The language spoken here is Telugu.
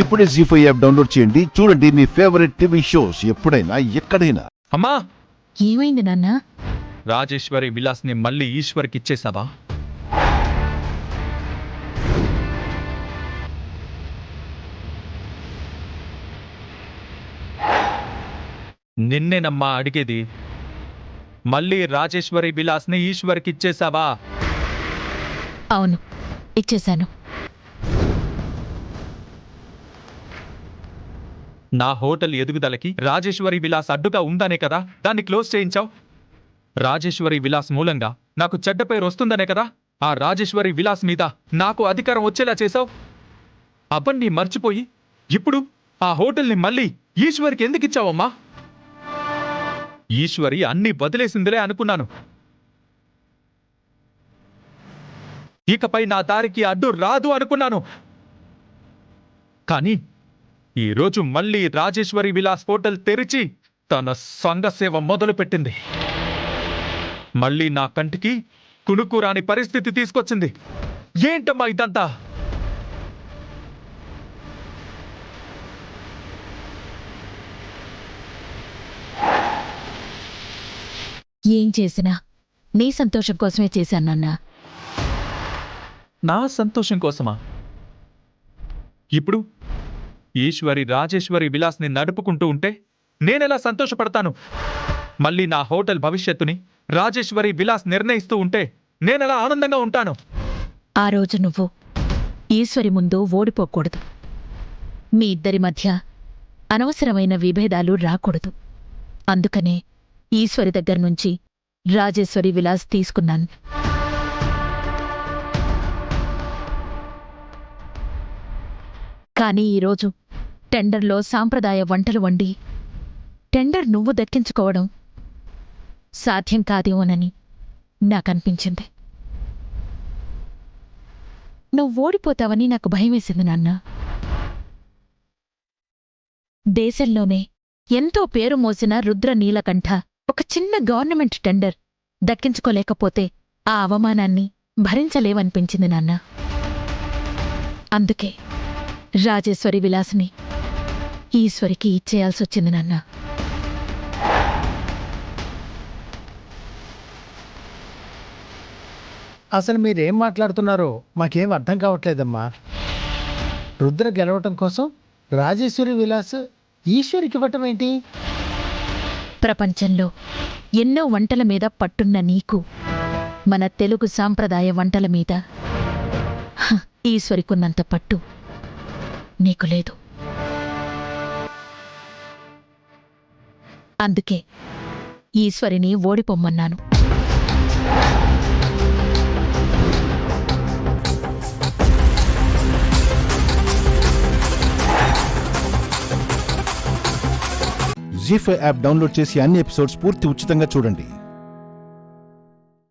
ఇప్పుడే జీ5 యాప్ డౌన్లోడ్ చేయండి. చూడండి మీ ఫేవరెట్ టీవీ షోస్ ఎప్పుడైనా ఎక్కడైనా. అమ్మా, ఏమైంది నాన్న? రాజేశ్వరి విలాస్ని మళ్ళీ ఈశ్వర్కి ఇచ్చేసావా? నిన్నేనమ్మా అడిగేది. మళ్ళీ రాజేశ్వరి విలాస్ని ఈశ్వర్కి ఇచ్చేసావా? అవును, ఇచ్చేశాను. నా హోటల్ ఎదుగుదలకి రాజేశ్వరి విలాస్ అడ్డుగా ఉందనే కదా దాన్ని క్లోజ్ చేయించావు. రాజేశ్వరి విలాస్ మూలంగా నాకు చెడ్డ పేరు వస్తుందనే కదా ఆ రాజేశ్వరి విలాస్ మీద నాకు అధికారం వచ్చేలా చేశావు. అవన్నీ మర్చిపోయి ఇప్పుడు ఆ హోటల్ని మళ్ళీ ఈశ్వరికి ఎందుకు ఇచ్చావమ్మా? ఈశ్వరి అన్నీ వదిలేసిందిలే అనుకున్నాను. ఇకపై నా దారికి అడ్డు రాదు అనుకున్నాను. కానీ ఈరోజు మళ్ళీ రాజేశ్వరి విలాస్ హోటల్ తెరిచి తన సంఘసేవ మొదలుపెట్టింది. మళ్ళీ నా కంటికి కునుకురాని పరిస్థితి తీసుకొచ్చింది. ఏంటమ్మా ఇదంతా? ఏం చేసినా నీ సంతోషం కోసమే చేశాను నాన్న. నా సంతోషం కోసమా? ఇప్పుడు ఈశ్వరి రాజేశ్వరి విలాస్ని నడుపుకుంటూ ఉంటే నేనెలా సంతోషపడతాను? మళ్ళీ నా హోటల్ భవిష్యత్తుని రాజేశ్వరి విలాస్ నిర్ణయిస్తూ ఉంటే నేనెలా ఆనందంగా ఉంటాను? ఆ రోజు నువ్వు ఈశ్వరి ముందు ఓడిపోకూడదు. మీ ఇద్దరి మధ్య అనవసరమైన విభేదాలు రాకూడదు. అందుకనే ఈశ్వరి దగ్గర్నుంచి రాజేశ్వరి విలాస్ తీసుకున్నాను. కానీ ఈరోజు టెండర్లో సాంప్రదాయ వంటలు వండి టెండర్ నువ్వు దక్కించుకోవడం సాధ్యం కాదేమోనని నాకనిపించింది. నువ్వు ఓడిపోతావని నాకు భయమేసింది నాన్న. దేశంలోనే ఎంతో పేరు మోసిన రుద్ర నీలకంఠ ఒక చిన్న గవర్నమెంట్ టెండర్ దక్కించుకోలేకపోతే ఆ అవమానాన్ని భరించలేవనిపించింది నాన్న. అందుకే రాజేశ్వరి విలాస్ని ఈశ్వరికి ఇచ్చేయాల్సొచ్చింది నాన్న. అసలు మీరేం మాట్లాడుతున్నారో మాకేం అర్థం కావట్లేదమ్మా. రుద్ర గెలవటం కోసం రాజేశ్వరి విలాస్ ఈశ్వరికి ఇవ్వటం ఏంటి? ప్రపంచంలో ఎన్నో వంటల మీద పట్టున్న నీకు మన తెలుగు సాంప్రదాయ వంటల మీద ఈశ్వరికున్నంత పట్టు నీకు లేదు. అందుకే ఈశ్వరిని ఓడిపోమ్మన్నాను. జీ5 యాప్ డౌన్లోడ్ చేసి అన్ని ఎపిసోడ్స్ పూర్తి ఉచితంగా చూడండి.